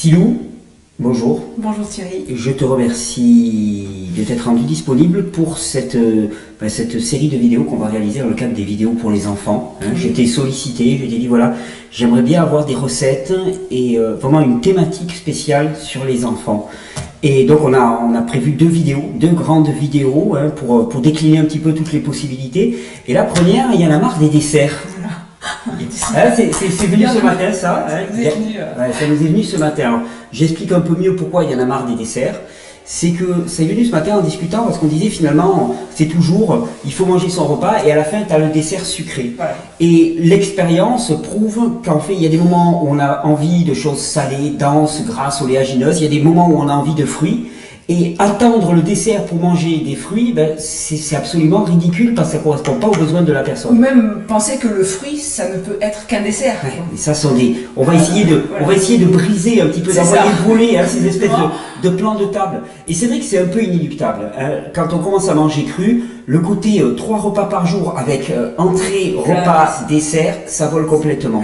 Silou, bonjour. Bonjour Thierry. Je te remercie de t'être rendu disponible pour cette série de vidéos qu'on va réaliser dans le cadre des vidéos pour les enfants. Je t'ai sollicité, je t'ai dit voilà, j'aimerais bien avoir des recettes et vraiment une thématique spéciale sur les enfants. Et donc on a prévu deux grandes vidéos pour décliner un petit peu toutes les possibilités. Et la première, il y en a marre des desserts. C'est venu ce matin, ça. Ça nous est venu ce matin. Alors, j'explique un peu mieux pourquoi il y en a marre des desserts. C'est que c'est venu ce matin en discutant parce qu'on disait finalement, c'est toujours, il faut manger son repas et à la fin, tu as le dessert sucré. Voilà. Et l'expérience prouve qu'en fait, il y a des moments où on a envie de choses salées, denses, grasses, oléagineuses. Il y a des moments où on a envie de fruits. Et attendre le dessert pour manger des fruits, c'est absolument ridicule parce que ça ne correspond pas aux besoins de la personne. Ou même penser que le fruit, ça ne peut être qu'un dessert. Ouais, mais ça sont on va essayer de briser un petit peu, d'envoyer voler ces espèces de plans de table. Et c'est vrai que c'est un peu inéluctable. Quand on commence à manger cru, le côté 3 repas par jour avec entrée, repas, dessert, ça vole complètement.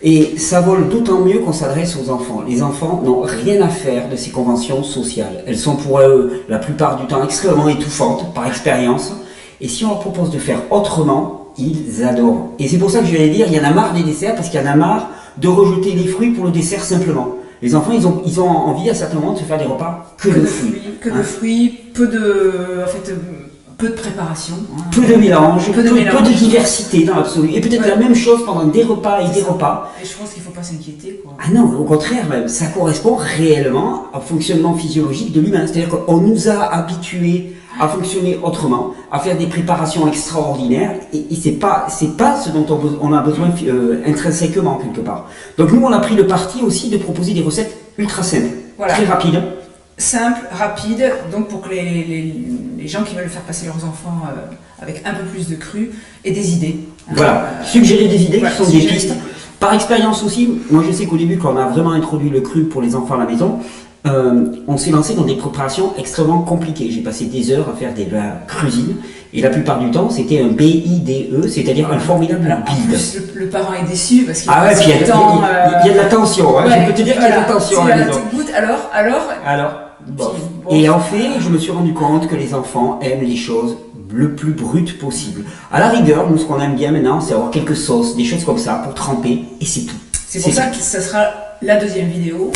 Et ça vole d'autant mieux qu'on s'adresse aux enfants. Les enfants n'ont rien à faire de ces conventions sociales. Elles sont pour eux, la plupart du temps, extrêmement étouffantes, par expérience. Et si on leur propose de faire autrement, ils adorent. Et c'est pour ça que je vais dire, il y en a marre des desserts, parce qu'il y en a marre de rejeter les fruits pour le dessert simplement. Les enfants, ils ont envie à certains moments de se faire des repas que de fruits. De fruits, peu de préparation. Peu de mélange, peu de diversité dans l'absolu. Et peut-être la même chose pendant des repas et des repas. Et je pense qu'il ne faut pas s'inquiéter. Ah non, au contraire, même, ça correspond réellement au fonctionnement physiologique de l'humain. C'est-à-dire qu'on nous a habitués à fonctionner autrement, à faire des préparations extraordinaires, et c'est pas ce dont on a besoin intrinsèquement quelque part. Donc nous, on a pris le parti aussi de proposer des recettes ultra simples, très rapides. Simple, rapide, donc pour que les gens qui veulent faire passer leurs enfants avec un peu plus de cru aient des idées. Voilà, suggérer des idées qui sont des pistes. Par expérience aussi, moi je sais qu'au début, quand on a vraiment introduit le cru pour les enfants à la maison, on s'est lancé dans des préparations extrêmement compliquées. J'ai passé des heures à faire de la cuisine, et la plupart du temps, c'était un BIDE, c'est-à-dire un formidable build. En plus, le parent est déçu parce qu'il il y a de la tension, je peux te dire qu'il y a de la tension à la maison. Alors, bon. Et en fait, je me suis rendu compte que les enfants aiment les choses le plus brutes possible. À la rigueur, nous, ce qu'on aime bien maintenant, c'est avoir quelques sauces, des choses comme ça pour tremper, et c'est tout. C'est pour ça que ça sera la deuxième vidéo.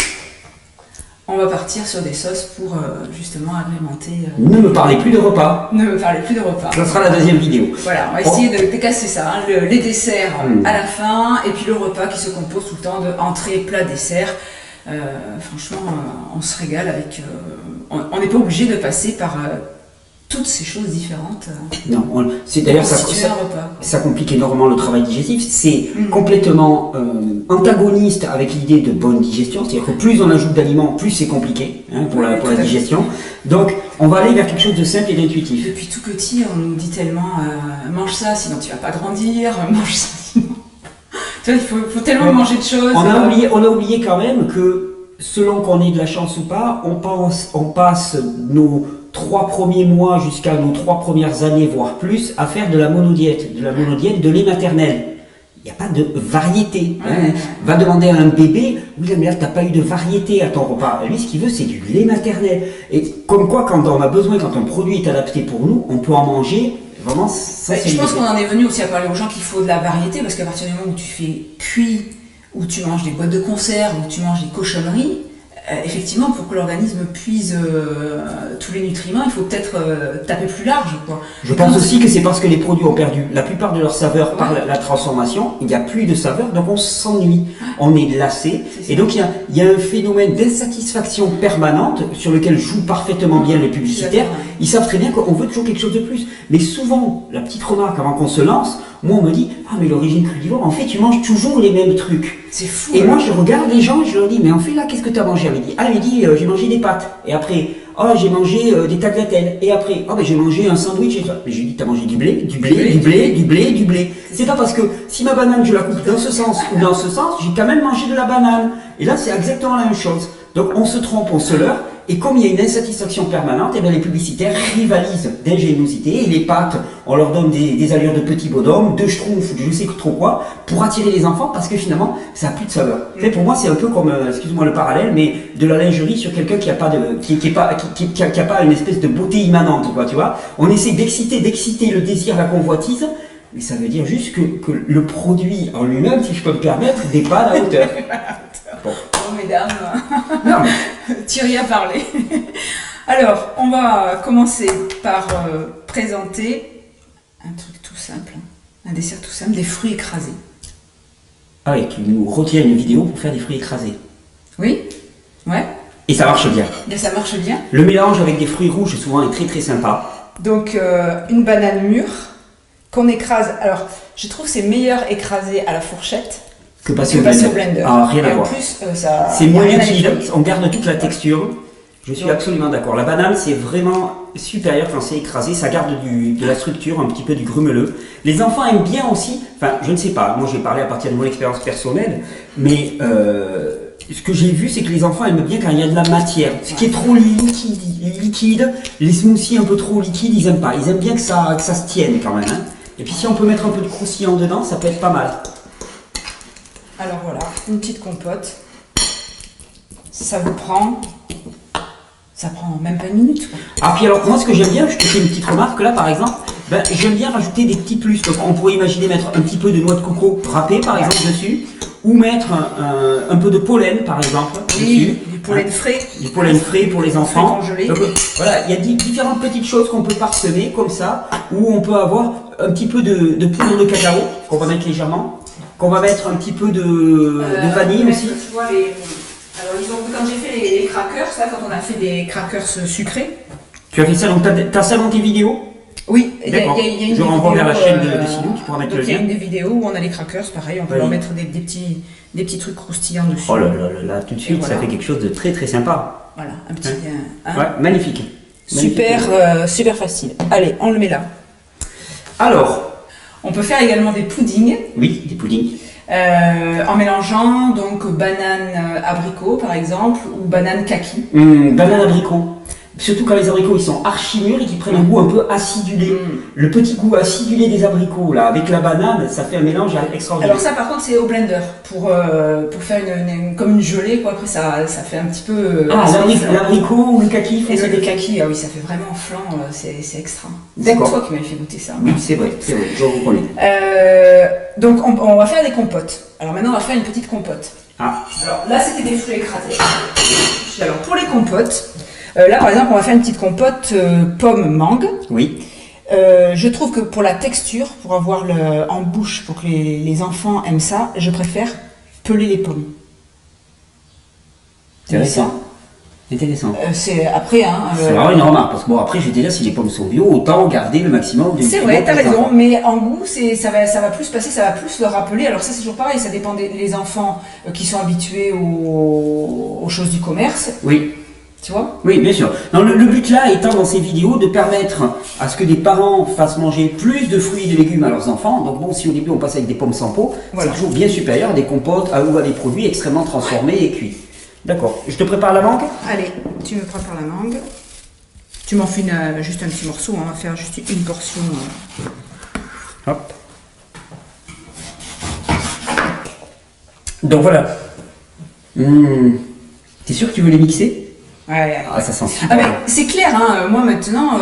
On va partir sur des sauces pour justement agrémenter. Ne me parlez plus de repas. Ne me parlez plus de repas. Ça sera la deuxième vidéo. Voilà, on va essayer de casser ça. Les desserts à la fin, et puis le repas qui se compose tout le temps de entrée, plat, dessert. Franchement, on se régale avec. On n'est pas obligé de passer par toutes ces choses différentes. Non, c'est d'ailleurs ça complique énormément le travail digestif. C'est complètement antagoniste avec l'idée de bonne digestion. C'est-à-dire que plus on ajoute d'aliments, plus c'est compliqué pour la digestion. Donc, on va aller vers quelque chose de simple et d'intuitif. Depuis tout petit, on nous dit tellement mange ça, sinon tu vas pas grandir. Mange ça, sinon. Tu vois, il faut tellement manger de choses. On a oublié quand même que selon qu'on ait de la chance ou pas, on passe nos 3 premiers mois jusqu'à nos 3 premières années, voire plus, à faire de la monodiète de lait maternel. Il n'y a pas de variété. Va demander à un bébé, oui mais là t'as pas eu de variété à ton repas. Lui ce qu'il veut c'est du lait maternel. Et comme quoi quand on a besoin, quand un produit est adapté pour nous, on peut en manger. Vraiment, je pense qu'on en est venu aussi à parler aux gens qu'il faut de la variété, parce qu'à partir du moment où tu fais cuit, où tu manges des boîtes de conserve, où tu manges des cochonneries, effectivement, pour que l'organisme puise tous les nutriments, il faut peut-être taper plus large. Je pense aussi que c'est parce que les produits ont perdu la plupart de leur saveur par la transformation, il n'y a plus de saveur, donc on s'ennuie, on est lassé, et donc il y a un phénomène d'insatisfaction permanente sur lequel jouent parfaitement bien les publicitaires. Ils savent très bien qu'on veut toujours quelque chose de plus. Mais souvent, la petite remarque avant qu'on se lance, moi on me dit « Ah mais l'origine crudivore, en fait tu manges toujours les mêmes trucs. » C'est fou. Et moi je regarde les gens et je leur dis « Mais en fait là, qu'est-ce que tu as mangé à midi ?»« Ah, à midi, j'ai mangé des pâtes. » Et après, « Oh, j'ai mangé des tagliatelles. » Et après, « Oh, ben j'ai mangé un sandwich. » Mais j'ai dit « T'as mangé du blé, du blé, du blé, du blé, du blé. » C'est pas parce que si ma banane je la coupe dans ce sens ou dans ce sens, j'ai quand même mangé de la banane. Et là c'est exactement la même chose. Donc on se trompe, on se leurre. Et comme il y a une insatisfaction permanente, et bien les publicitaires rivalisent d'ingéniosité et les pâtes, on leur donne des allures de petits bonhommes, de schtroumpfs, je sais trop quoi, pour attirer les enfants parce que finalement, ça n'a plus de saveur. Vous savez, pour moi, c'est un peu comme, excuse-moi le parallèle, mais de la lingerie sur quelqu'un qui a pas qui a pas une espèce de beauté immanente, quoi, tu vois. On essaie d'exciter le désir, la convoitise, mais ça veut dire juste que le produit en lui-même, si je peux me permettre, n'est pas à la hauteur. Bon. Oh, mesdames, Non, mais... Thierry a parlé. Alors, on va commencer par présenter un truc tout simple, un dessert tout simple, des fruits écrasés. Ah oui, tu nous retires une vidéo pour faire des fruits écrasés. Oui. Ouais. Et ça marche bien. Et ça marche bien. Le mélange avec des fruits rouges souvent est très très sympa. Donc, une banane mûre qu'on écrase. Alors, je trouve que c'est meilleur écrasé à la fourchette Que passer au blender. Ah, rien Et à en voir. plus, ça. C'est y a moins rien à liquide, l'époque. on garde toute la texture. Je suis Donc. absolument d'accord. La banane, c'est vraiment supérieur quand c'est écrasé. Ça garde de la structure, un petit peu du grumeleux. Les enfants aiment bien aussi, enfin, je ne sais pas, moi j'ai parlé à partir de mon expérience personnelle, mais ce que j'ai vu, c'est que les enfants aiment bien quand il y a de la matière. Ce qui est trop liquide, les smoothies un peu trop liquides, ils aiment pas. Ils aiment bien que ça se tienne quand même. Hein. Et puis si on peut mettre un peu de croustillant dedans, ça peut être pas mal. Alors voilà, une petite compote. Ça vous prend. Ça prend même pas une minute. Quoi. Ah, puis alors, moi, ce que j'aime bien, je te fais une petite remarque, là, par exemple, ben, j'aime bien rajouter des petits plus. Donc, on pourrait imaginer mettre un petit peu de noix de coco râpée, par exemple, dessus, ou mettre un peu de pollen, par exemple, Oui, dessus. du pollen frais. Du pollen frais pour les enfants. Congelé. Donc, voilà, il y a différentes petites choses qu'on peut parsemer, comme ça, où on peut avoir un petit peu de poudre de cacao, qu'on va mettre légèrement, qu'on va mettre un petit peu de vanille aussi. Tu vois, alors, quand j'ai fait les crackers, là, quand on a fait des crackers sucrés. Tu as fait ça, donc t'as ça dans tes vidéos? Oui, il y a D'accord. une Je renvoie vers la vidéo, chaîne de Sidou, tu pourras mettre donc le il y a lien. une des vidéos où on a les crackers, pareil, on peut Oui. leur mettre des petits trucs croustillants dessus. Oh là là là là, tout de suite, voilà. ça fait quelque chose de très très sympa. Voilà, un petit. Ouais, magnifique. Super facile. Allez, on le met là. Alors, On peut faire également des puddings. oui, des puddings. En mélangeant donc banane abricot par exemple ou banane kaki. Banane abricot. Surtout quand les abricots ils sont archi mûrs et qu'ils prennent un goût un peu acidulé. Le petit goût acidulé des abricots là, avec la banane, ça fait un mélange extraordinaire. Alors ça par contre c'est au blender pour faire comme une gelée quoi. Après ça fait un petit peu. L'abricot ou le kaki Et le kaki, ah oui ça fait vraiment flan, c'est extra. C'est D'accord. toi qui m'avais fait goûter ça. Oui, c'est vrai, je reconnais. Donc on va faire des compotes. Alors maintenant on va faire une petite compote. Ah, Alors là c'était des fruits écrasés. Alors pour les compotes, là par exemple on va faire une petite compote pomme mangue. oui. Je trouve que pour la texture, pour avoir en bouche, pour que les enfants aiment ça, je préfère peler les pommes. Intéressant. Intéressant. C'est après, hein. C'est vraiment une remarque, parce que bon, après, je vais te dire, si les pommes sont bio, autant garder le maximum de C'est vrai, t'as raison, mais en goût, ça va plus passer, ça va plus leur rappeler. Alors ça, c'est toujours pareil, ça dépend des enfants qui sont habitués aux choses du commerce, Oui. tu vois. Oui, bien sûr. Non, le but là étant dans ces vidéos de permettre à ce que des parents fassent manger plus de fruits et de légumes à leurs enfants. Donc bon, si au début on passe avec des pommes sans peau, Voilà. c'est toujours bien supérieur à des compotes ou à des produits extrêmement transformés et cuits. D'accord. Je te prépare la mangue. Allez, tu me prépares la mangue. Tu m'en fais juste un petit morceau, on va faire juste une portion. Hop. Donc voilà. T'es sûr que tu veux les mixer? Ouais. Ah, ça sent Ah super. mais c'est clair, hein, moi maintenant,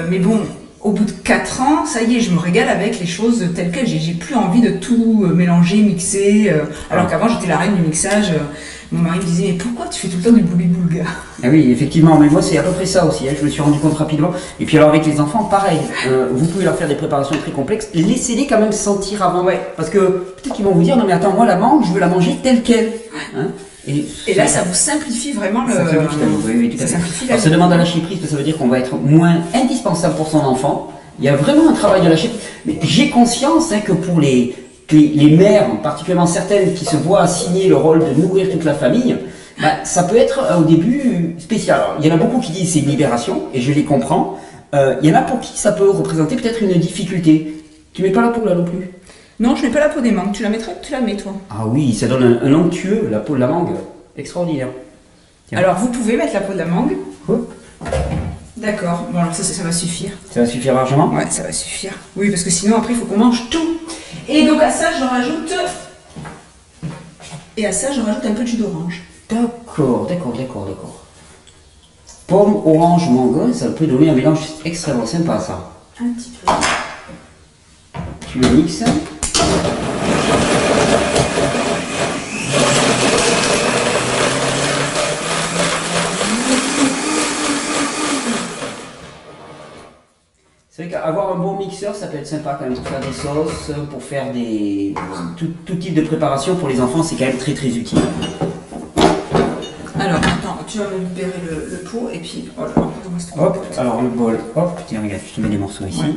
mais bon, au bout de 4 ans, ça y est, je me régale avec les choses telles quelles. J'ai plus envie de tout mélanger, mixer. Alors qu'avant, j'étais la reine du mixage. Mon mari me disait, mais pourquoi tu fais tout le temps du bouli-boulga? Ah oui, effectivement, mais moi c'est à peu près ça aussi, hein. Je me suis rendu compte rapidement. Et puis alors avec les enfants, pareil, vous pouvez leur faire des préparations très complexes, laissez-les quand même sentir avant. Ouais. Parce que peut-être qu'ils vont vous dire, non mais attends, moi la mangue, je veux la manger telle qu'elle. Hein. Et là, ça vous simplifie vraiment le. Ça simplifie la vie, oui, tout à ça fait. simplifie la Alors, ça vie. demande à lâcher prise, parce que ça veut dire qu'on va être moins indispensable pour son enfant. Il y a vraiment un travail de lâcher prise. Mais j'ai conscience que pour les mères, particulièrement certaines qui se voient assigner le rôle de nourrir toute la famille, bah, ça peut être au début spécial. Alors, il y en a beaucoup qui disent c'est une libération, et je les comprends. Il y en a pour qui ça peut représenter peut-être une difficulté. Tu mets pas la peau là non plus? Non, je mets pas la peau des mangues. Tu la mettrais? Tu la mets toi? Ah oui, ça donne un onctueux, la peau de la mangue. Extraordinaire. Tiens. Alors, vous pouvez mettre la peau de la mangue. Hop. D'accord. Bon, alors ça va suffire. Ça va suffire largement? Ouais, ça va suffire. Oui, parce que sinon, après, il faut qu'on mange tout. Et donc, à ça, je rajoute... Et à ça, je rajoute un peu de jus d'orange. D'accord. Pomme, orange, mangue, ça peut donner un mélange extrêmement sympa, ça. Un petit peu. Tu le mixes. C'est vrai qu'avoir un bon mixeur, ça peut être sympa quand même pour faire des sauces, pour faire des tout type de préparation pour les enfants, c'est quand même très utile. Alors, attends, tu vas me libérer le pot et puis... Oh là, Hop, alors le bol, hop, tiens regarde, je te mets des morceaux ici. Ouais.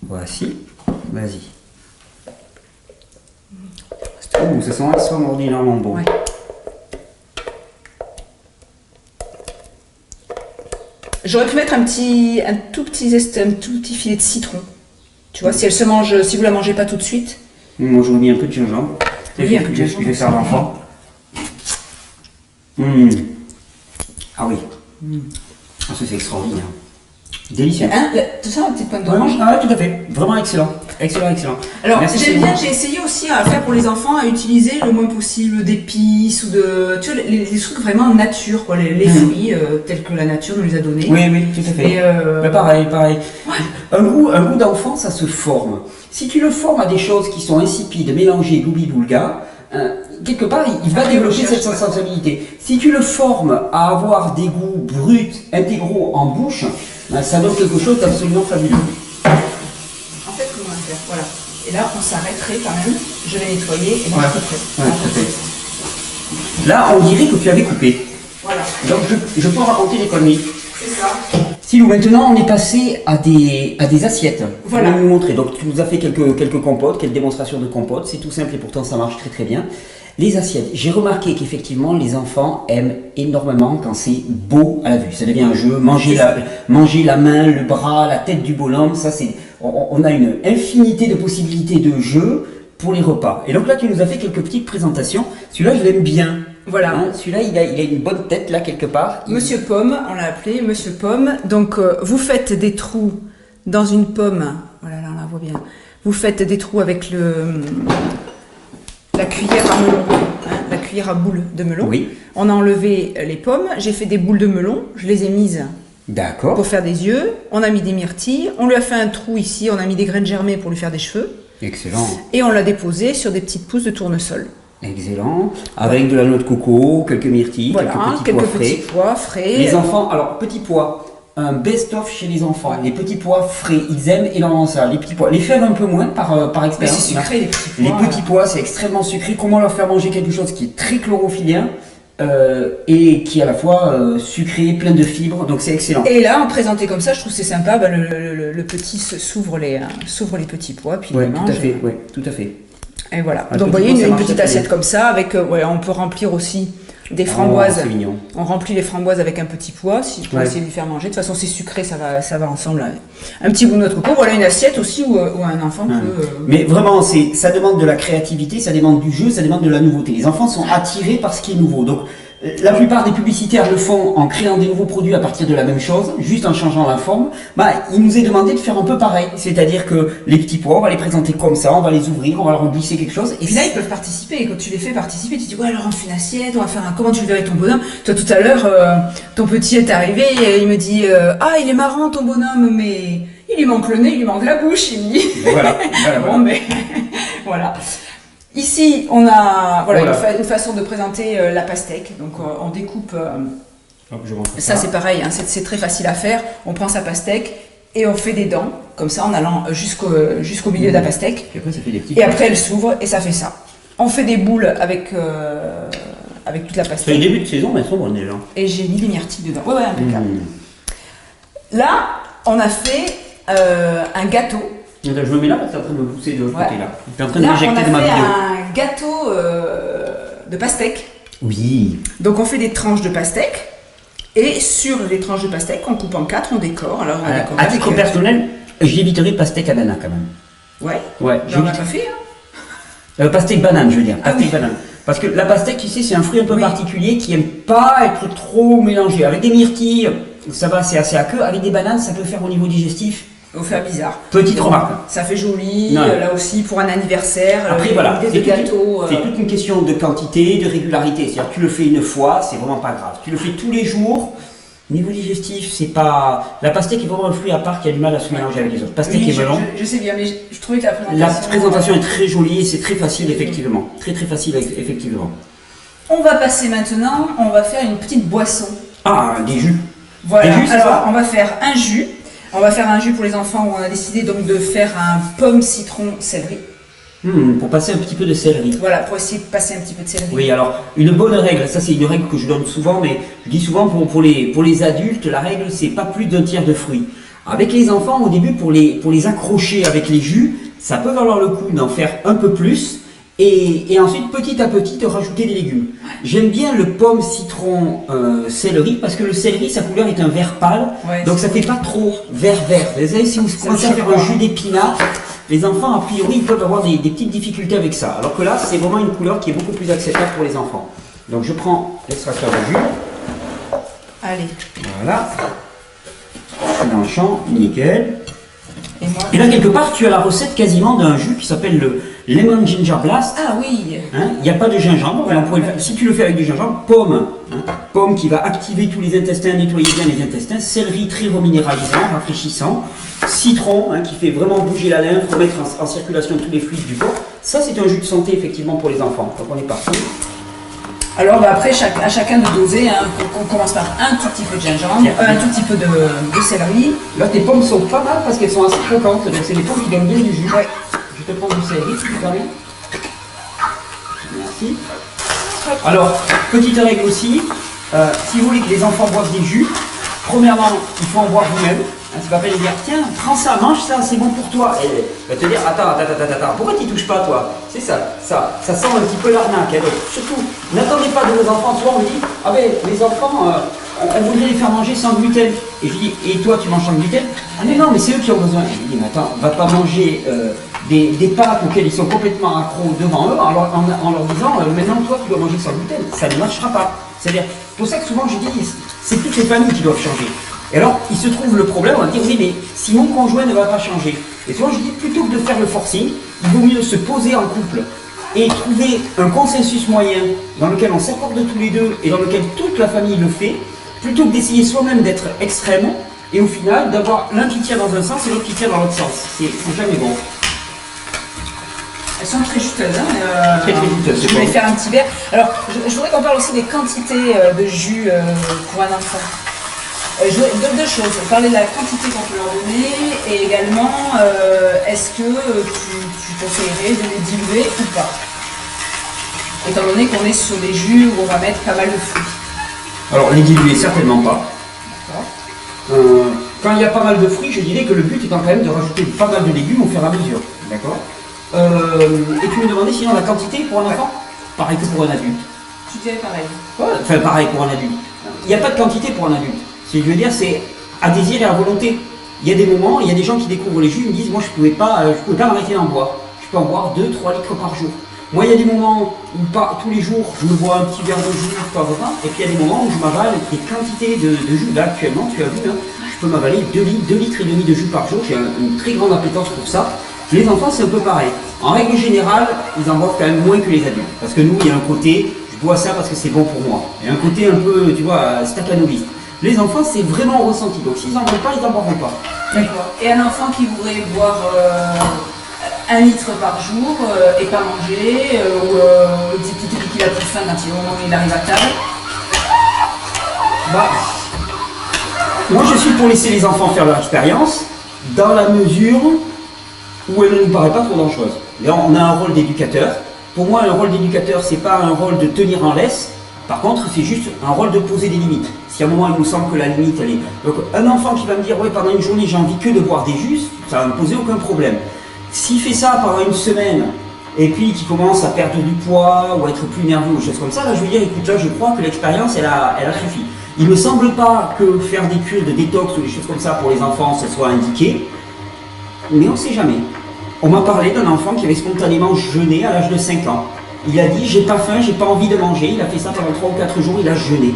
Voici, vas-y. Oh, ça sent extraordinairement bon. Ouais. J'aurais pu mettre un tout petit filet de citron. Tu vois, si elle se mange, si vous la mangez pas tout de suite. Moi j'aurais mis un peu de gingembre. Oui, un peu de gingembre. Je vais faire l'enfant. Ah oui. Ah, ça c'est extraordinaire. Délicieux. Hein, tout ça, un petit point d'orange. Ah ouais, tout à fait. Vraiment excellent. Excellent. Alors, Merci, j'aime c'est bien, bon. j'ai essayé aussi à faire pour les enfants, à utiliser le moins possible d'épices ou de. Tu vois, les trucs vraiment nature, quoi, les fruits tels que la nature nous les a donnés. Oui, tout à fait. Et Mais pareil. Un goût d'enfant, ça se forme. Si tu le formes à des choses qui sont insipides, mélangées, gloubi-boulga, quelque part, il va développer cette sensibilité. Si tu le formes à avoir des goûts bruts, intégraux en bouche, ça donne quelque chose d'absolument fabuleux. En fait, comment on va faire? Voilà. Et là, on s'arrêterait quand même. Je vais nettoyer et là, je couperai. Ouais, tout à fait. Là, on dirait que tu avais coupé. Voilà. Donc, je peux raconter des conneries. C'est ça. Silou, maintenant, on est passé à des assiettes. Voilà. Je vais vous montrer. Donc, tu nous as fait quelques compotes, quelques démonstrations de compotes. C'est tout simple et pourtant, ça marche très bien. Les assiettes. J'ai remarqué qu'effectivement, les enfants aiment énormément quand c'est beau à la vue. Ça devient un jeu. Manger la main, le bras, la tête du bonhomme. Ça, c'est. On a une infinité de possibilités de jeux pour les repas. Et donc là, tu nous as fait quelques petites présentations. Celui-là, je l'aime bien. Voilà. Hein, celui-là, il a une bonne tête là quelque part. Monsieur Pomme, on l'a appelé Monsieur Pomme. Donc, vous faites des trous dans une pomme. Voilà, là, on la voit bien. Vous faites des trous avec la cuillère à melon, hein, la cuillère à boule de melon. Oui. On a enlevé les pommes. J'ai fait des boules de melon. Je les ai mises D'accord. pour faire des yeux. On a mis des myrtilles. On lui a fait un trou ici. On a mis des graines germées pour lui faire des cheveux. Excellent. Et on l'a déposé sur des petites pousses de tournesol. Excellent. Avec de la noix de coco, quelques myrtilles, Voilà, quelques petits petits pois pois frais. frais. Les enfants, alors petits pois, un best-of chez les enfants. Les petits pois frais, ils aiment énormément ça. Les petits pois, les fèves un peu moins par Mais expérience. c'est sucré, les petits Les pois. petits pois, c'est extrêmement sucré. Comment leur faire manger quelque chose qui est très chlorophyllien et qui est à la fois sucré, plein de fibres. Donc c'est excellent. Et là, en présenté comme ça, je trouve que c'est sympa. Bah, le petit s'ouvre les petits pois, puis il Ouais, les tout mange. à fait. Ouais, tout à fait. Et voilà. Un Donc, vous petit voyez, pois, ça une marche petite très assiette bien. comme ça, avec, on peut remplir aussi des Oh, framboises. c'est mignon. On remplit les framboises avec un petit pois, pour Ouais. essayer de lui faire manger. De toute façon, c'est sucré, ça va ensemble. Là. Un petit bout de noix de coco. Voilà une assiette aussi où un enfant peut. Mais vraiment, ça demande de la créativité, ça demande du jeu, ça demande de la nouveauté. Les enfants sont attirés par ce qui est nouveau. Donc, la plupart des publicitaires le font en créant des nouveaux produits à partir de la même chose, juste en changeant la forme. Il nous est demandé de faire un peu pareil. C'est-à-dire que les petits pois, on va les présenter comme ça, on va les ouvrir, on va leur glisser quelque chose. Et puis là, ils peuvent participer. Et quand tu les fais participer, tu dis, ouais, alors on fait une assiette, on va faire un. Comment tu le verrais ton bonhomme? Toi, tout à l'heure, ton petit est arrivé et il me dit, ah, il est marrant ton bonhomme, mais il lui manque le nez, il lui manque la bouche. Il me dit. Voilà. Bon, mais voilà. Ici, on a Voilà. une façon de présenter la pastèque. Donc, on découpe. Hop, je montre Ça, c'est pareil, hein, c'est très facile à faire. On prend sa pastèque et on fait des dents, comme ça, en allant jusqu'au milieu de la pastèque. Et après, ça fait des petits. Et après, elle s'ouvre et ça fait ça. On fait des boules avec toute la C'est le pastèque. début de saison, mais elles sont bonnes déjà. Et j'ai mis des myrtilles dedans. Ouais, impeccable. Là, on a fait un gâteau. Je me mets là parce que c'est en train de me pousser de l'autre Ouais. côté là. Je suis en train de Là, on m'éjecter a de ma fait vidéo. un gâteau de pastèque. Oui. Donc, on fait des tranches de pastèque. Et sur les tranches de pastèque, on coupe en 4, on décore. Alors, on a décoré À titre avec, personnel, j'éviterai pastèque à nana quand même. Ouais. Ouais, Ben, on n'a pas fait, hein. pastèque banane, je veux dire. Ah Pastèque oui. banane. Parce que la pastèque, tu sais, c'est un fruit un peu Oui. particulier qui aime pas être trop mélangé. Avec des myrtilles, ça va, c'est assez aqueux. Avec des bananes, ça peut faire au niveau digestif. Au faire bizarre. Petite remarque. Ça fait joli, Ouais. Là aussi pour un anniversaire, Après, voilà, des gâteaux. c'est toute une question de quantité, de régularité. C'est-à-dire que tu le fais une fois, c'est vraiment pas grave. Tu le fais tous les jours, niveau digestif, c'est pas... La pastèque est vraiment un fruit à part qui a du mal à se mélanger avec les autres. Pastèque Oui, et melon. je sais bien, mais je trouvais que la La présentation... présentation est très jolie et c'est très facile, effectivement. Très très facile, effectivement. On va passer maintenant, on va faire une petite boisson. Ah, des jus. Voilà, Des jus, c'est alors ça on va faire un jus. On va faire un jus pour les enfants où on a décidé donc de faire un pomme, citron, céleri. Pour passer un petit peu de céleri. Voilà, pour essayer de passer un petit peu de céleri. Oui, alors, une bonne règle, ça c'est une règle que je donne souvent, mais je dis souvent pour les adultes, la règle c'est pas plus d'un tiers de fruits. Avec les enfants, au début, pour les accrocher avec les jus, ça peut valoir le coup d'en faire un peu plus, et ensuite petit à petit de rajouter des légumes. J'aime bien le pomme, citron, céleri, parce que le céleri, sa couleur est un vert pâle, Ouais, donc ça fait pas trop vert-vert. Vous savez, si vous commencez à faire un jus d'épinards, les enfants, a priori, ils peuvent avoir des petites difficultés avec ça. Alors que là, c'est vraiment une couleur qui est beaucoup plus acceptable pour les enfants. Donc je prends l'extracteur de jus. Allez, Voilà. Je suis dans le champ, nickel. et moi... Et là, quelque part, tu as la recette quasiment d'un jus qui s'appelle le Lemon Ginger Blast. Ah oui. Hein, il n'y a pas de gingembre, mais on pourrait le faire. Si tu le fais avec du gingembre, pomme, pomme qui va activer tous les intestins, nettoyer bien les intestins, céleri très reminéralisant, rafraîchissant, citron qui fait vraiment bouger la lymphe, remettre en circulation tous les fluides du corps. Ça, c'est un jus de santé effectivement pour les enfants. Donc on est parti. Alors bah, après, à chacun de doser, on commence par un tout petit peu de gingembre, un tout petit peu de céleri. Là, tes pommes sont pas mal parce qu'elles sont assez croquantes, donc c'est des pommes qui donnent bien du jus. Ouais. Je te prends du céleri, si tu permets. Merci. Alors, petite règle aussi, si vous voulez que les enfants boivent des jus, premièrement, il faut en boire vous-même. Tu vas pas lui dire, tiens, prends ça, mange ça, c'est bon pour toi. Et elle va te dire, attends, pourquoi tu touches pas toi? C'est ça sent un petit peu l'arnaque. Donc, surtout, n'attendez pas de vos enfants. Souvent on me dit, ah ben les enfants, on voudrait les faire manger sans gluten. Et je dis, et toi tu manges sans gluten? Ah mais non, mais c'est eux qui ont besoin. Et je dis, mais attends, va pas manger des pâtes auxquelles ils sont complètement accros devant eux en leur disant, maintenant toi tu dois manger sans gluten. Ça ne marchera pas. C'est-à-dire, pour ça que souvent je dis, c'est toutes les familles qui doivent changer. Et alors, il se trouve le problème, on va dire, oui, mais si mon conjoint ne va pas changer, et souvent je dis, plutôt que de faire le forcing, il vaut mieux se poser en couple et trouver un consensus moyen dans lequel on s'accorde tous les deux et dans lequel toute la famille le fait, plutôt que d'essayer soi-même d'être extrême et au final d'avoir l'un qui tire dans un sens et l'autre qui tire dans l'autre sens. C'est jamais bon. Elles sont très juteuses. Hein, Très juteuses, c'est je vais bon. faire un petit verre. Alors, je voudrais qu'on parle aussi des quantités de jus pour un enfant. Deux choses. Parler de la quantité qu'on peut leur donner et également, est-ce que tu conseillerais de les diluer ou pas? Étant donné qu'on est sur des jus où on va mettre pas mal de fruits. Alors, les diluer, certainement pas. D'accord. Quand il y a pas mal de fruits, je dirais que le but étant quand même de rajouter pas mal de légumes au fur et à mesure. D'accord. Et tu me demandais sinon la quantité pour un enfant? Pareil que pour un adulte. Tu dirais pareil. Ouais, enfin, pareil pour un adulte. Il n'y a pas de quantité pour un adulte. Ce que je veux dire, c'est à désir et à volonté. Il y a des moments, il y a des gens qui découvrent les jus, ils me disent, moi je pouvais pas m'arrêter d'en boire. Je peux en boire 2-3 litres par jour. Moi, il y a des moments où pas tous les jours, je me bois un petit verre de jus de temps en temps, et puis il y a des moments où je m'avale des quantités de jus. Là, actuellement, tu as vu, hein, je peux m'avaler 2 litres et demi de jus par jour. J'ai une très grande appétence pour ça. Les enfants, c'est un peu pareil. En règle générale, ils en boivent quand même moins que les adultes. Parce que nous, il y a un côté, je bois ça parce que c'est bon pour moi. Il y a un côté un peu, tu vois, staccanoviste. Les enfants, c'est vraiment ressenti. Donc s'ils n'en veulent pas, ils n'en boiront pas. D'accord. Et un enfant qui voudrait boire 1 litre par jour et pas manger, ou qui te dit qu'il a plus faim quand au moment où il arrive à table. Bah, moi, je suis pour laisser les enfants faire leur expérience, dans la mesure où elle ne nous paraît pas trop dangereuse. Là, on a un rôle d'éducateur. Pour moi, un rôle d'éducateur, c'est pas un rôle de tenir en laisse. Par contre, c'est juste un rôle de poser des limites. Si à un moment il nous semble que la limite elle est... Donc un enfant qui va me dire ouais pendant une journée j'ai envie que de boire des jus, ça va me poser aucun problème. S'il fait ça pendant une semaine et puis qu'il commence à perdre du poids ou à être plus nerveux ou des choses comme ça, là je vais dire écoute là je crois que l'expérience elle a suffi. Il me semble pas que faire des cures de détox ou des choses comme ça pour les enfants ça soit indiqué, mais on sait jamais. On m'a parlé d'un enfant qui avait spontanément jeûné à l'âge de 5 ans. Il a dit j'ai pas faim, j'ai pas envie de manger. Il a fait ça pendant 3 ou 4 jours, il a jeûné.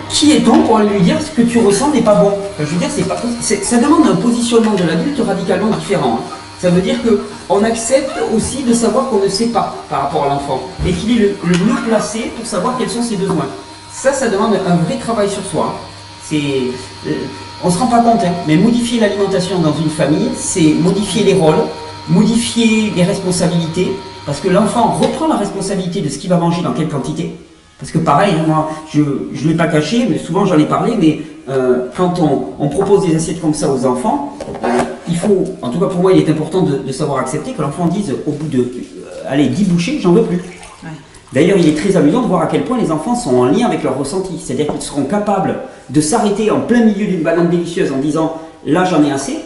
Qui est-on pour lui dire ce que tu ressens n'est pas bon? Je veux dire, ça demande un positionnement de l'adulte radicalement différent. Hein. Ça veut dire qu'on accepte aussi de savoir qu'on ne sait pas par rapport à l'enfant et qu'il est le mieux placé pour savoir quels sont ses besoins. Ça demande un vrai travail sur soi. On ne se rend pas compte, hein, mais modifier l'alimentation dans une famille, c'est modifier les rôles, modifier les responsabilités, parce que l'enfant reprend la responsabilité de ce qu'il va manger, dans quelle quantité. Parce que pareil, moi, je ne l'ai pas caché, mais souvent j'en ai parlé, mais quand on propose des assiettes comme ça aux enfants, il faut, en tout cas pour moi, il est important de savoir accepter que l'enfant dise au bout de 10 bouchées, j'en veux plus. Ouais. D'ailleurs, il est très amusant de voir à quel point les enfants sont en lien avec leur ressenti. C'est-à-dire qu'ils seront capables de s'arrêter en plein milieu d'une banane délicieuse en disant « là, j'en ai assez ».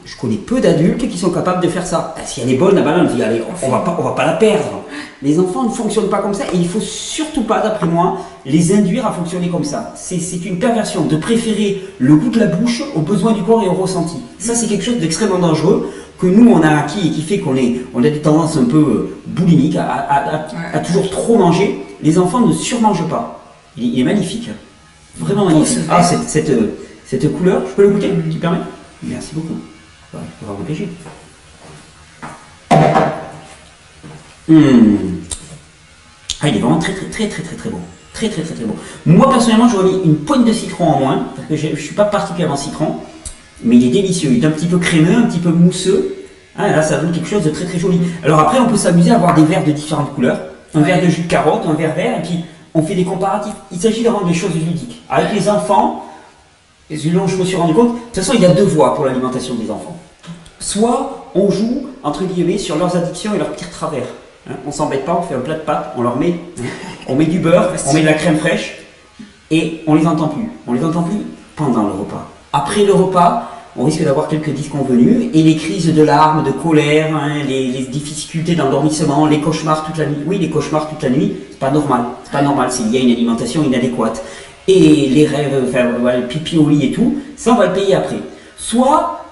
Je connais peu d'adultes qui sont capables de faire ça. Si elle est bonne, la banane, on dit allez, on va pas la perdre. Les enfants ne fonctionnent pas comme ça et il ne faut surtout pas, d'après moi, les induire à fonctionner comme ça. C'est une perversion de préférer le goût de la bouche aux besoins du corps et au ressenti. Ça, c'est quelque chose d'extrêmement dangereux que nous, on a acquis et qui fait qu'on a des tendances un peu boulimiques à toujours trop manger. Les enfants ne surmangent pas. Il est magnifique. Vraiment magnifique. Ah, cette couleur, je peux le goûter, tu permets? Merci beaucoup. Ouais, je peux avoir empêché. Ah, il est vraiment très bon. Très bon. Moi personnellement, j'aurais mis une pointe de citron en moins, parce que je ne suis pas particulièrement citron, mais il est délicieux. Il est un petit peu crémeux, un petit peu mousseux. Ah, là, ça donne quelque chose de très joli. Alors après, on peut s'amuser à avoir des verres de différentes couleurs. Un verre de jus de carotte, un verre vert, et puis on fait des comparatifs. Il s'agit de rendre les choses ludiques. Avec les enfants, et je me suis rendu compte, de toute façon, il y a 2 voies pour l'alimentation des enfants. Soit on joue, entre guillemets, sur leurs addictions et leurs pires travers. Hein, on s'embête pas, on fait un plat de pâtes, on leur met, on met du beurre, on met de la crème fraîche, et on les entend plus. On les entend plus pendant le repas. Après le repas, on risque d'avoir quelques disconvenus, et les crises de larmes, de colère, hein, les difficultés d'endormissement, les cauchemars toute la nuit. Oui, les cauchemars toute la nuit, c'est pas normal. C'est pas normal, s'il y a une alimentation inadéquate. Et les rêves, le pipi au lit et tout, ça on va le payer après. Soit,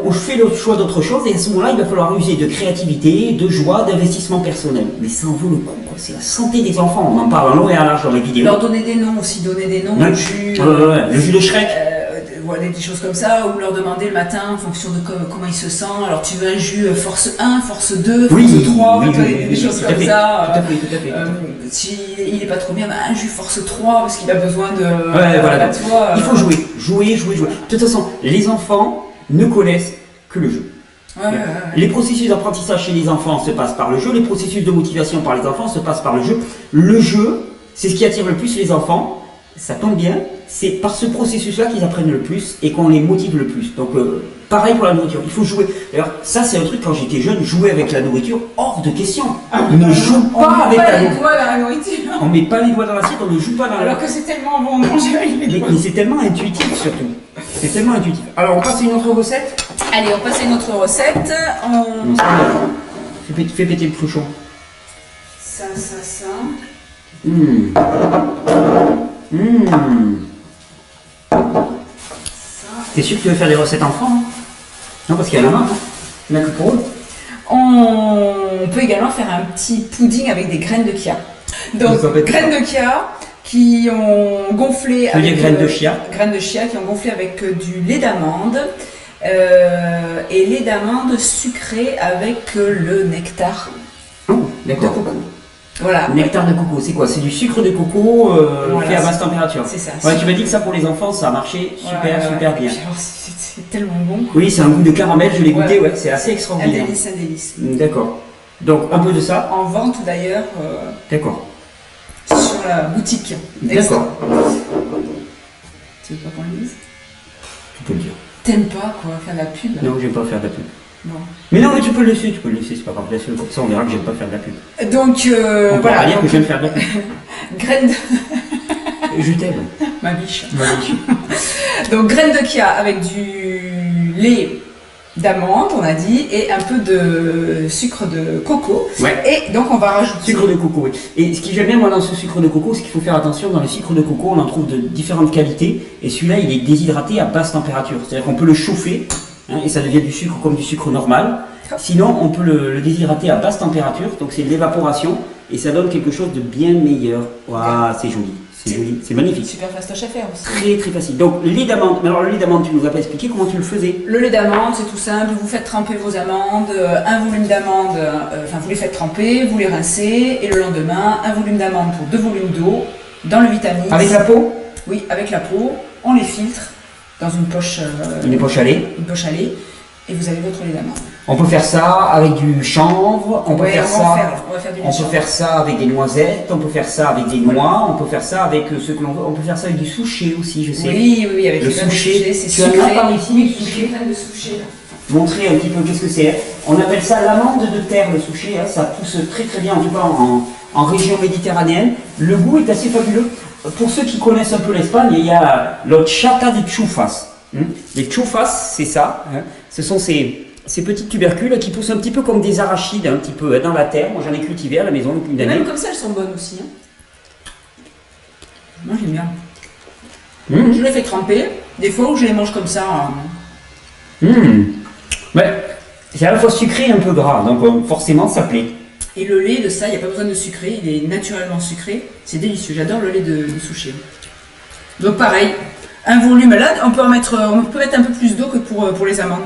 on fait le choix d'autre chose et à ce moment-là, il va falloir user de créativité, de joie, d'investissement personnel. Mais ça en vaut le coup, quoi. C'est la santé des enfants, on en parle en long et en large dans les vidéos. Leur donner des noms aussi, le jus. Le jus de Shrek. Des choses comme ça, ou leur demander le matin en fonction de comment ils se sentent. Alors tu veux un jus force 1, force 2, force 3, des choses comme ça. Tout à fait. Si il n'est pas trop bien, un jus force 3 parce qu'il a besoin de... Il faut jouer. De toute façon, les enfants ne connaissent que le jeu. Les processus d'apprentissage chez les enfants se passent par le jeu, les processus de motivation par les enfants se passent par le jeu. Le jeu, c'est ce qui attire le plus les enfants. Ça tombe bien, c'est par ce processus-là qu'ils apprennent le plus et qu'on les motive le plus. Donc, pareil pour la nourriture, il faut jouer. D'ailleurs, ça, c'est un truc, quand j'étais jeune, jouer avec la nourriture, hors de question. On ne joue pas avec la nourriture. On ne met pas les doigts dans l'assiette, on ne joue pas dans Alors que c'est tellement bon de manger avec les doigts. Mais c'est tellement intuitif, surtout. C'est tellement intuitif. Alors, on passe à une autre recette. Allez, on passe à une autre recette. Fais péter le fouchon. Ça. T'es sûr que tu veux faire des recettes enfants, hein? Non, parce qu'il y a la main, hein? Il y en a que pour eux. On peut également faire un petit pudding avec des graines de chia. Donc, graines de chia qui ont gonflé avec... graines de chia. Graines de chia qui ont gonflé avec du lait d'amande. Et lait d'amande sucré avec le nectar de coco. Voilà. Nectar de coco, c'est quoi? C'est du sucre de coco fait à basse température. C'est ça. Ouais, tu m'as dit que ça pour les enfants, ça a marché super bien. C'est tellement bon. Oui, c'est un goût de caramel, je l'ai goûté, c'est assez extraordinaire. Un délice. D'accord. Donc un peu de ça. En vente d'ailleurs. D'accord. Sur la boutique. D'accord. Tu veux pas qu'on le dise? Tu peux le dire. T'aimes pas faire de la pub? Non, j'aime pas faire de la pub. Bon. Mais non, mais tu peux le laisser, c'est pas grave, laisse-le comme ça, on verra que j'aime pas faire de la pub. Donc, on peut pas dire que j'aime faire de la pub. Graines de... Je t'aime. Ma biche. Donc, graines de chia avec du lait d'amande, on a dit, et un peu de sucre de coco. Ouais. Et donc, on va rajouter... Sucre de coco, oui. Et ce que j'aime bien, moi, dans ce sucre de coco, c'est qu'il faut faire attention, dans les sucres de coco, on en trouve de différentes qualités, et celui-là, il est déshydraté à basse température. C'est-à-dire qu'on peut le chauffer, hein, et ça devient du sucre comme du sucre normal. Sinon, on peut le déshydrater à basse température, donc c'est de l'évaporation, et ça donne quelque chose de bien meilleur. Waouh, c'est joli, c'est joli, c'est magnifique. Super fastoche à faire aussi. Très très facile. Donc le lait d'amande, mais alors le lait d'amande, tu nous as pas expliqué comment tu le faisais? Le lait d'amande, c'est tout simple. Vous faites tremper vos amandes, un volume d'amande, enfin vous les faites tremper, vous les rincez, et le lendemain, un volume d'amande pour 2 volumes d'eau, dans le Vitamix. Avec la peau? Oui, avec la peau. On les filtre dans une poche. Une poche à lait. Une poche à lait, et vous avez votre lait d'amande. On peut faire ça avec du chanvre, on peut faire ça. On peut faire ça avec des noisettes, on peut faire ça avec des noix, on peut faire ça avec ce que l'on veut, on peut faire ça avec du souchet aussi, je sais. Oui, oui, avec le souchet, c'est tu en as par ici, le souchet. Plein de souchet là. Montrer un petit peu qu'est-ce que c'est. On appelle ça l'amande de terre, le souchet, hein, ça pousse très très bien, en tout cas en région méditerranéenne. Le goût est assez fabuleux. Pour ceux qui connaissent un peu l'Espagne, il y a l'horchata de chufas. Les chufas, c'est ça, hein. Ce sont ces petits tubercules qui poussent un petit peu comme des arachides, un petit peu dans la terre. Moi j'en ai cultivé à la maison depuis une année. Même comme ça, elles sont bonnes aussi. Hein. Moi j'aime bien. Je les fais tremper, des fois où je les mange comme ça. Ouais, c'est à la fois sucré et un peu gras, donc forcément ça plaît. Et le lait de ça, il n'y a pas besoin de sucrer, il est naturellement sucré. C'est délicieux, j'adore le lait de souchet. Donc pareil, un volume, là on peut mettre un peu plus d'eau que pour les amandes.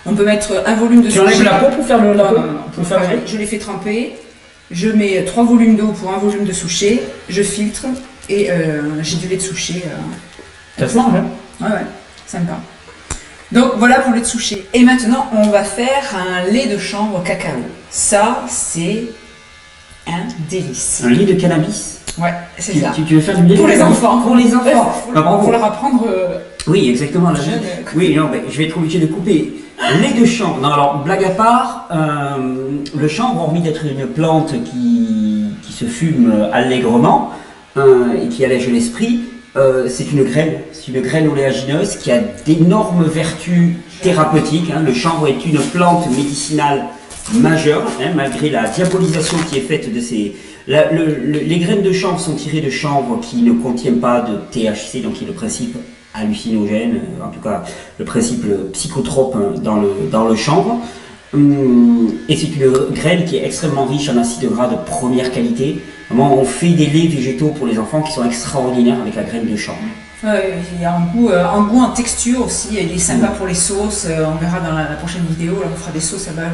On peut mettre un volume de souchet. Tu enlèves la peau pour faire le la peau Je les fais tremper, je mets 3 volumes d'eau pour un volume de souchet, je filtre et j'ai du lait de souchet. Ça se mange, hein? Ouais, sympa. Donc voilà pour le lait de souchet. Et maintenant, on va faire un lait de chanvre cacao. Ça, c'est un délice. Un lait de cannabis. Ouais, c'est ça. Tu veux faire du lait pour les enfants. Pour les enfants. Pour leur apprendre. Oui, exactement. Jeune, oui, non, mais je vais être obligé de couper. Lait de chanvre. Non, alors, blague à part, le chanvre, hormis d'être une plante qui se fume allègrement et qui allège l'esprit, c'est une graine oléagineuse qui a d'énormes vertus thérapeutiques. Hein. Le chanvre est une plante médicinale majeure, hein, malgré la diabolisation qui est faite de ces... les graines de chanvre sont tirées de chanvre qui ne contient pas de THC, donc qui est le principe hallucinogène, en tout cas le principe psychotrope dans le chanvre. Et c'est une graine qui est extrêmement riche en acides gras de première qualité. Vraiment, on fait des laits végétaux pour les enfants qui sont extraordinaires avec la graine de chanvre. Il y a un goût en texture aussi, il est sympa pour les sauces. On verra dans la prochaine vidéo, là on fera des sauces à base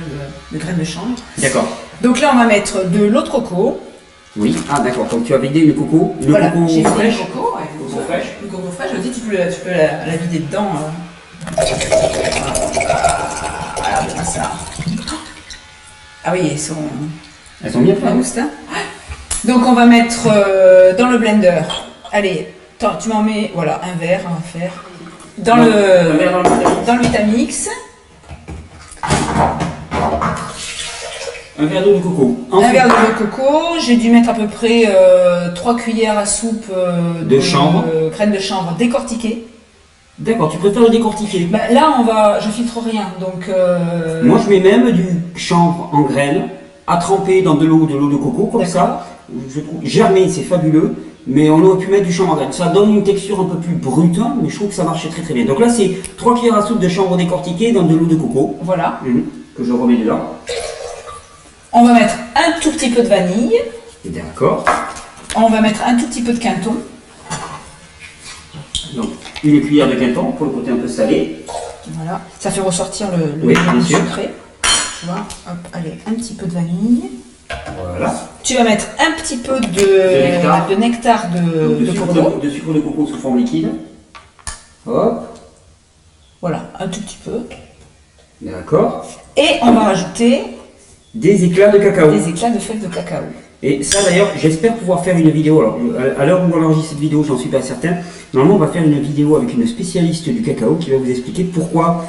de graines de chanvre. D'accord. Donc là on va mettre de l'eau de coco. Oui, ah d'accord, donc tu as vidé une coco, Voilà, coco j'ai vidé fraîche. une coco, ouais. Une coco fraîche, je dis tu peux la vider dedans. Voilà, comme ça. Ah oui, Elles sont bien pas faites. mousse, hein. Donc on va mettre dans le blender. Allez, tu m'en mets, voilà, un verre, on va faire. Dans le Vitamix. Un verre d'eau de coco. Un verre d'eau de coco. J'ai dû mettre à peu près 3 cuillères à soupe de chanvre. Graines de chanvre décortiquées. D'accord, tu préfères le décortiquer. Bah, là, je filtre rien, donc... Moi, je mets même du chanvre en graines, à tremper dans de l'eau de coco, comme ça. Je trouve germer, c'est fabuleux, mais on aurait pu mettre du chanvre en graines. Ça donne une texture un peu plus brute, mais je trouve que ça marchait très très bien. Donc là, c'est 3 cuillères à soupe de chanvre décortiquée dans de l'eau de coco. Voilà. Que je remets dedans. On va mettre un tout petit peu de vanille. D'accord. On va mettre un tout petit peu de quinton. Donc, une cuillère de quinton pour le côté un peu salé. Voilà, ça fait ressortir le oui, bien sûr. sucré. Tu vois, hop, allez, un petit peu de vanille. Voilà. Tu vas mettre un petit peu de nectar de coco. De sucre de coco sous forme liquide. Hop. Voilà, un tout petit peu. D'accord. Et on va rajouter des éclats de cacao. Des éclats de fèves de cacao. Et ça d'ailleurs, j'espère pouvoir faire une vidéo. Alors, à l'heure où on enregistre cette vidéo, j'en suis pas certain. Normalement, on va faire une vidéo avec une spécialiste du cacao qui va vous expliquer pourquoi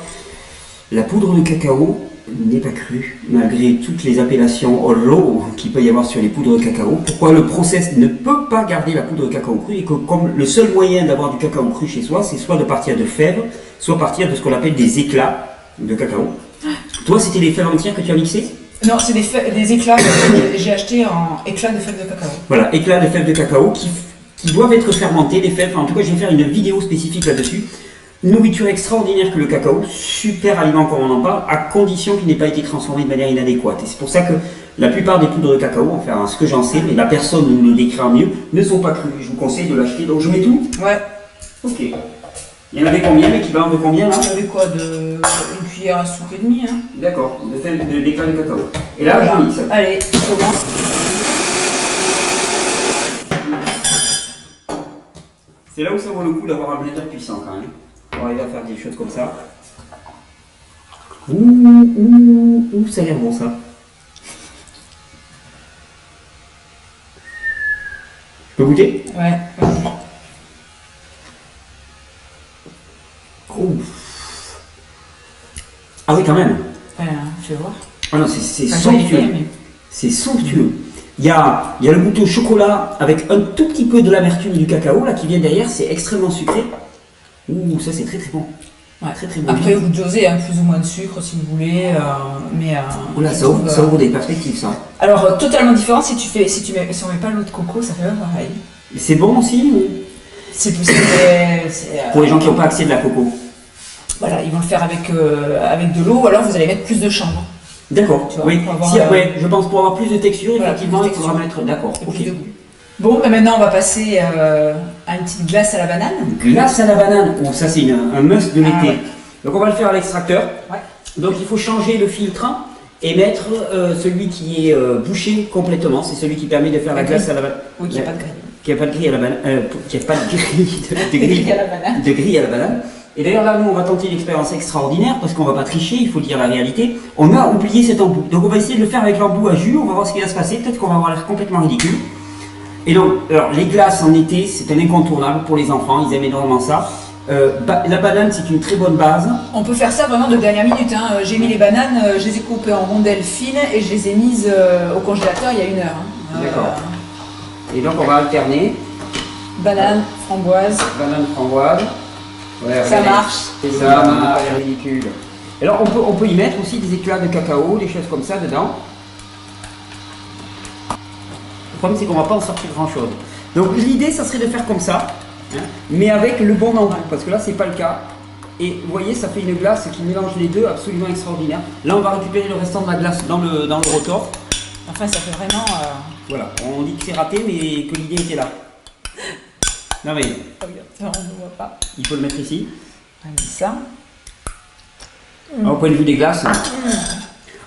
la poudre de cacao n'est pas crue, malgré toutes les appellations raw qu'il peut y avoir sur les poudres de cacao. Pourquoi le process ne peut pas garder la poudre de cacao crue et que comme le seul moyen d'avoir du cacao cru chez soi, c'est soit de partir de fèves, soit partir de ce qu'on appelle des éclats de cacao. Toi, c'était les fèves entières que tu as mixées? Non, c'est des éclats que j'ai achetés en éclats de fèves de cacao. Voilà, éclats de fèves de cacao qui doivent être fermentés, les fèves. En tout cas, je vais faire une vidéo spécifique là-dessus. Nourriture extraordinaire que le cacao, super aliment comme on en parle, à condition qu'il n'ait pas été transformé de manière inadéquate. Et c'est pour ça que la plupart des poudres de cacao, enfin ce que j'en sais, mais la personne nous le décrira mieux, ne sont pas crues. Je vous conseille de l'acheter. Donc je mets tout. Ouais. Ok. Il y en avait combien, l'équivalent de combien là? Il y avait quoi de une cuillère à soupe et demie, hein. D'accord, d'éclat de cacao. Et là, j'en mixe. Allez, on commence. C'est là où ça vaut le coup d'avoir un blender puissant quand même. Pour arriver à faire des choses comme ça. Ouh, ça a l'air bon ça. Je peux goûter? Ouais. Ouh. Ah oui, quand même. Je vais voir. Ah non, c'est Enfin, somptueux. j'en ai fait, mais- C'est somptueux. Il y a le goût au chocolat avec un tout petit peu de l'amertume du cacao là qui vient derrière, c'est extrêmement sucré. Ouh, ça c'est très très bon. Ouais. Très très bon. Après, vous dosez plus ou moins de sucre si vous voulez, mais. Oula, je ça trouve, ouvre des perspectives ça. Alors, totalement différent si on met pas l'eau de coco, ça fait pas pareil. C'est bon aussi ou... C'est possible. Pour les gens qui n'ont pas accès de la coco. Voilà, ils vont le faire avec de l'eau, ou alors vous allez mettre plus de chanvre. D'accord, Tu vois, oui. pour avoir, Si, ouais, je pense pour avoir plus de texture, voilà, effectivement, plus il de faudra texture. mettre. D'accord, Et ok. plus de goût. Bon, ben maintenant on va passer à une petite glace à la banane. Glace à la banane, oh, ça c'est un must de l'été. Ah ouais. Donc on va le faire à l'extracteur. Ouais. Donc il faut changer le filtre et mettre celui qui est bouché complètement. C'est celui qui permet de faire la glace à la banane. Oui, il n'y a pas de grille. Qui n'a pas de grille à la banane. Qui n'a pas de grille de Grille à la banane. de grille à la banane. Et d'ailleurs là, nous, on va tenter une expérience extraordinaire parce qu'on va pas tricher, il faut dire la réalité. On a oublié cet embout. Donc on va essayer de le faire avec l'embout à jus, on va voir ce qui va se passer. Peut-être qu'on va avoir l'air complètement ridicule. Et donc, alors, les glaces en été, c'est un incontournable pour les enfants, ils aiment énormément ça. La banane, c'est une très bonne base. On peut faire ça vraiment de dernière minute. Hein. J'ai mis les bananes, je les ai coupées en rondelles fines et je les ai mises au congélateur il y a 1 heure. Hein. D'accord. Et donc on va alterner. Banane, framboise. Banane framboise. Ouais, Ça regardez. marche. C'est ça, on n'a pas l'air ridicule. Alors on peut y mettre aussi des éclats de cacao, des choses comme ça dedans. Le problème c'est qu'on va pas en sortir grand chose. Donc l'idée ça serait de faire comme ça, hein, mais avec le bon embout, parce que là c'est pas le cas. Et vous voyez ça fait une glace qui mélange les deux absolument extraordinaire. Là on va récupérer le restant de la glace dans le rotor. Enfin, ça fait vraiment. Voilà, on dit que c'est raté mais que l'idée était là. Non mais On ne voit pas. il faut le mettre ici. On met ça. Alors, au point de vue des glaces.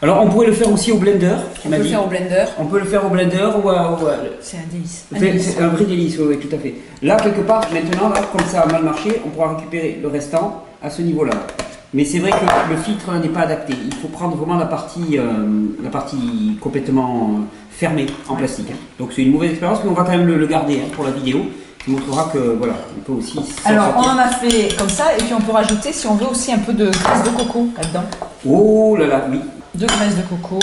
Alors on pourrait le faire aussi au blender, tu On m'as peut le dit. faire au blender. On peut le faire au blender ou à... C'est un délice. C'est un vrai délice, oui, tout à fait. Là, quelque part, maintenant, là, comme ça a mal marché, on pourra récupérer le restant à ce niveau-là. Mais c'est vrai que le filtre n'est pas adapté. Il faut prendre vraiment la partie complètement fermée en plastique. Hein. Donc c'est une mauvaise expérience, mais on va quand même le garder hein, pour la vidéo. Qui montrera que voilà, on peut aussi. Alors, on en a fait comme ça, et puis on peut rajouter, si on veut, aussi un peu de graisse de coco là-dedans. Oh là là, oui. 2 graisses de coco.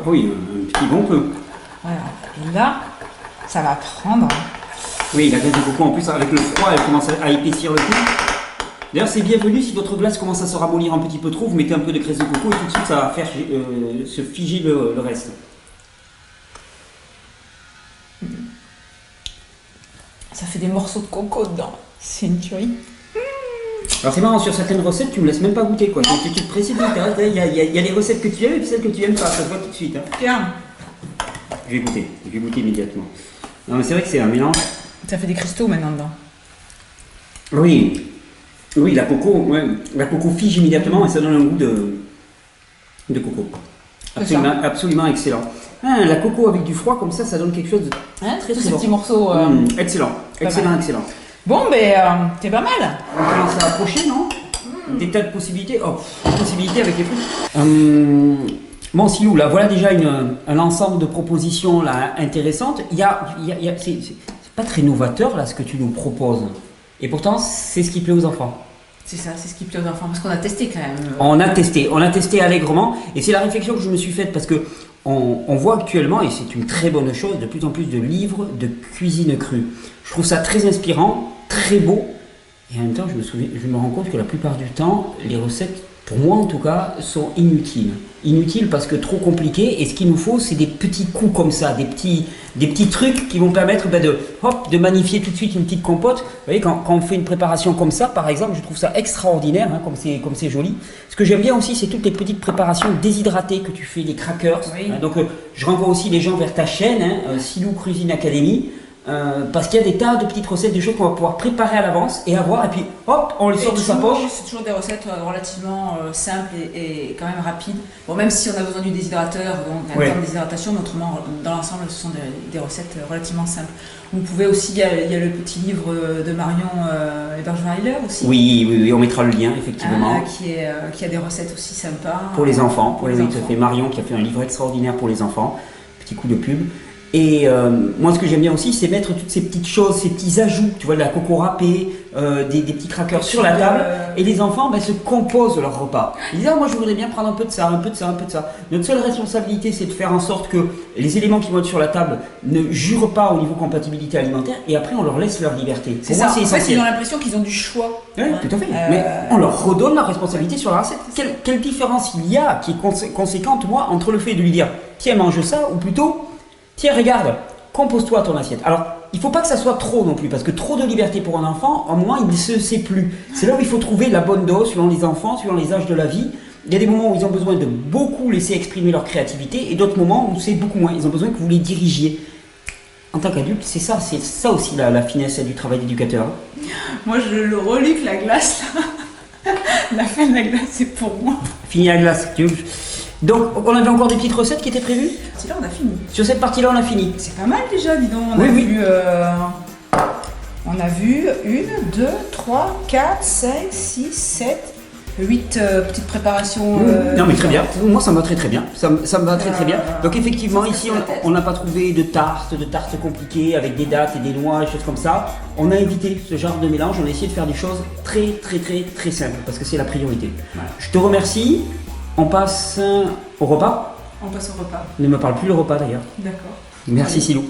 Oui, un petit bon peu. Voilà. Et là, ça va prendre. Oui, la graisse de coco en plus avec le froid, elle commence à épaissir le tout. D'ailleurs, c'est bienvenu si votre glace commence à se ramollir un petit peu trop, vous mettez un peu de graisse de coco et tout de suite ça va faire se figer le reste. Ça fait des morceaux de coco dedans. C'est une tuerie. Alors c'est marrant, sur certaines recettes, tu me laisses même pas goûter quoi. Tu te précipites, hein. Il y a les recettes que tu aimes et puis celles que tu aimes pas, ça se voit tout de suite. Hein. Tiens, Je vais goûter immédiatement. Non mais c'est vrai que c'est un mélange. ça fait des cristaux maintenant dedans. Oui, oui, la coco fige immédiatement et ça donne un goût de coco. Absolument, absolument excellent. Ah, la coco avec du froid comme ça donne quelque chose de Hein, très tous très ces bon. petits morceaux. Excellent, pas excellent, mal. excellent. Bon, mais c'est pas mal. On commence à approcher, non Des tas de possibilités. Oh, des possibilités avec les fruits. Bon, Silou, là, voilà déjà un ensemble de propositions là, intéressantes. C'est pas très novateur, là, ce que tu nous proposes. Et pourtant, c'est ce qui plaît aux enfants. C'est ça, c'est ce qui plaît aux enfants, parce qu'on a testé quand même. On a testé allègrement. Et c'est la réflexion que je me suis faite parce que on voit actuellement, et c'est une très bonne chose, de plus en plus de livres de cuisine crue. Je trouve ça très inspirant, très beau. Et en même temps, je me rends compte que la plupart du temps, les recettes pour moi en tout cas, sont inutiles. Inutiles parce que trop compliqués, et ce qu'il nous faut, c'est des petits coups comme ça, des petits trucs qui vont permettre de magnifier tout de suite une petite compote. Vous voyez, quand on fait une préparation comme ça, par exemple, je trouve ça extraordinaire, hein, comme c'est joli. Ce que j'aime bien aussi, c'est toutes les petites préparations déshydratées que tu fais, les crackers. Oui. Donc je renvoie aussi les gens vers ta chaîne, hein, Silou Cuisine Academy. Parce qu'il y a des tas de petites recettes, de choses qu'on va pouvoir préparer à l'avance et avoir, et puis hop, on les sort de sa poche. C'est toujours des recettes relativement simples et quand même rapides. Bon, même si on a besoin du déshydrateur, donc un temps de déshydratation, mais autrement, dans l'ensemble, ce sont des recettes relativement simples. Vous pouvez aussi, il y a le petit livre de Marion Ebergeweiler aussi. Oui, on mettra le lien, effectivement. Qui a des recettes aussi sympas. Pour les enfants, pour les enfants. Ça fait Marion qui a fait un livre extraordinaire pour les enfants. Petit coup de pub. Et moi, ce que j'aime bien aussi, c'est mettre toutes ces petites choses, ces petits ajouts, tu vois, de la coco râpée, des petits crackers sur la table, et les enfants se composent leur repas. Ils disent, moi je voudrais bien prendre un peu de ça, un peu de ça, un peu de ça. Notre seule responsabilité, c'est de faire en sorte que les éléments qui vont être sur la table ne jurent pas au niveau compatibilité alimentaire, et après on leur laisse leur liberté. C'est ça. En fait, ils ont l'impression qu'ils ont du choix. Oui, tout à fait. Mais on leur redonne la responsabilité sur la recette. Quelle différence il y a, qui est conséquente, moi, entre le fait de lui dire, tiens, mange ça, ou plutôt, tiens, regarde, compose-toi ton assiette. Alors, il ne faut pas que ça soit trop non plus, parce que trop de liberté pour un enfant, au moins, il ne se sait plus. C'est là où il faut trouver la bonne dose, selon les enfants, selon les âges de la vie. Il y a des moments où ils ont besoin de beaucoup laisser exprimer leur créativité, et d'autres moments où c'est beaucoup moins. Ils ont besoin que vous les dirigiez. En tant qu'adulte, c'est ça aussi la finesse du travail d'éducateur. Moi, je le relis que la glace, là. La fin de la glace, c'est pour moi. Fini la glace. Donc, on avait encore des petites recettes qui étaient prévues ? Là, on a fini. Sur cette partie-là, on a fini. C'est pas mal déjà, dis donc. On a vu 1, 2, 3, 4, 5, 6, 7, 8 petites préparations. Non, mais très bien. Moi, ça me va très bien. Ça me va très bien. Donc, effectivement, ici, on n'a pas trouvé de tartes compliquées avec des dattes et des noix, des choses comme ça. On a évité ce genre de mélange. On a essayé de faire des choses très, très, très, très simples parce que c'est la priorité. Ouais. Je te remercie. On passe au repas. On passe au repas. Ne me parle plus le repas d'ailleurs. D'accord. Merci Silou.